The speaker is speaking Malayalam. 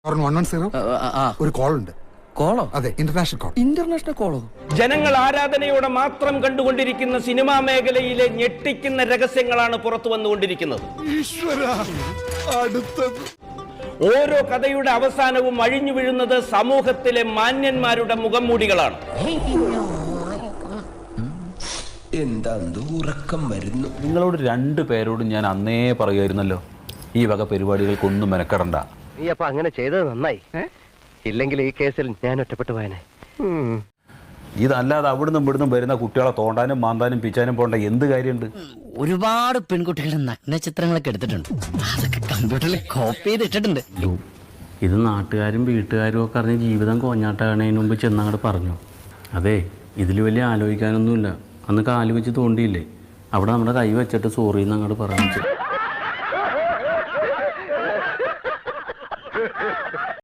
ഒരു കോൾ ഉണ്ട്. കോളോ? അതെ, ഇന്റർനാഷണൽ കോൾ. ഇന്റർനാഷണൽ കോളോ? ജനങ്ങൾ ആരാധനയോടെ മാത്രം കണ്ടുകൊണ്ടിരിക്കുന്ന സിനിമാ മേഖലയിലെ ഞെട്ടിക്കുന്ന രഹസ്യങ്ങളാണ് പുറത്തു വന്നുകൊണ്ടിരിക്കുന്നത്. ഓരോ കഥയുടെ അവസാനവും അഴിഞ്ഞു വീഴുന്നത് സമൂഹത്തിലെ മാന്യന്മാരുടെ മുഖംമൂടികളാണ്. എന്താ ഉറക്കം വരുന്നു? നിങ്ങളോട് രണ്ടു പേരോടും ഞാൻ അന്നേ പറയുമായിരുന്നല്ലോ, ഈ വക പരിപാടികൾക്കൊന്നും മെനക്കെടണ്ട. നീ അപ്പൊ അങ്ങനെ ചെയ്തത് നന്നായി. ഇല്ലെങ്കിൽ ഈ കേസിൽ ഞാൻ ഒറ്റപ്പെട്ടു പോയനെ. ഇതല്ലാതെ അവിടുന്ന് ഇവിടുന്ന് വരുന്ന കുട്ടികളെ തോണ്ടാനും മാന്താനും പിച്ചാനും പോണ്ട എന്ത് കാര്യമുണ്ട്? ഒരുപാട് പെൺകുട്ടികളുടെ നഗ്ന ചിത്രങ്ങളൊക്കെ എടുത്തിട്ടുണ്ട്. അതൊക്കെ കമ്പ്യൂട്ടറിൽ കോപ്പി ചെയ്തിട്ടിട്ടുണ്ട്. ഇത് നാട്ടുകാരും വീട്ടുകാരും ഒക്കെ അറിഞ്ഞ് ജീവിതം കോഞ്ഞാട്ടാകണതിന് മുമ്പ് ചെന്നങ്ങോട്ട് പറഞ്ഞു. അതെ, ഇതിൽ വലിയ ആലോചിക്കാനൊന്നുമില്ല. അന്ന് കാല് വെച്ച് തോണ്ടിയില്ലേ, അവിടെ നമ്മുടെ കൈ വെച്ചിട്ട് സോറി എന്നങ്ങോട്ട് പറഞ്ഞു.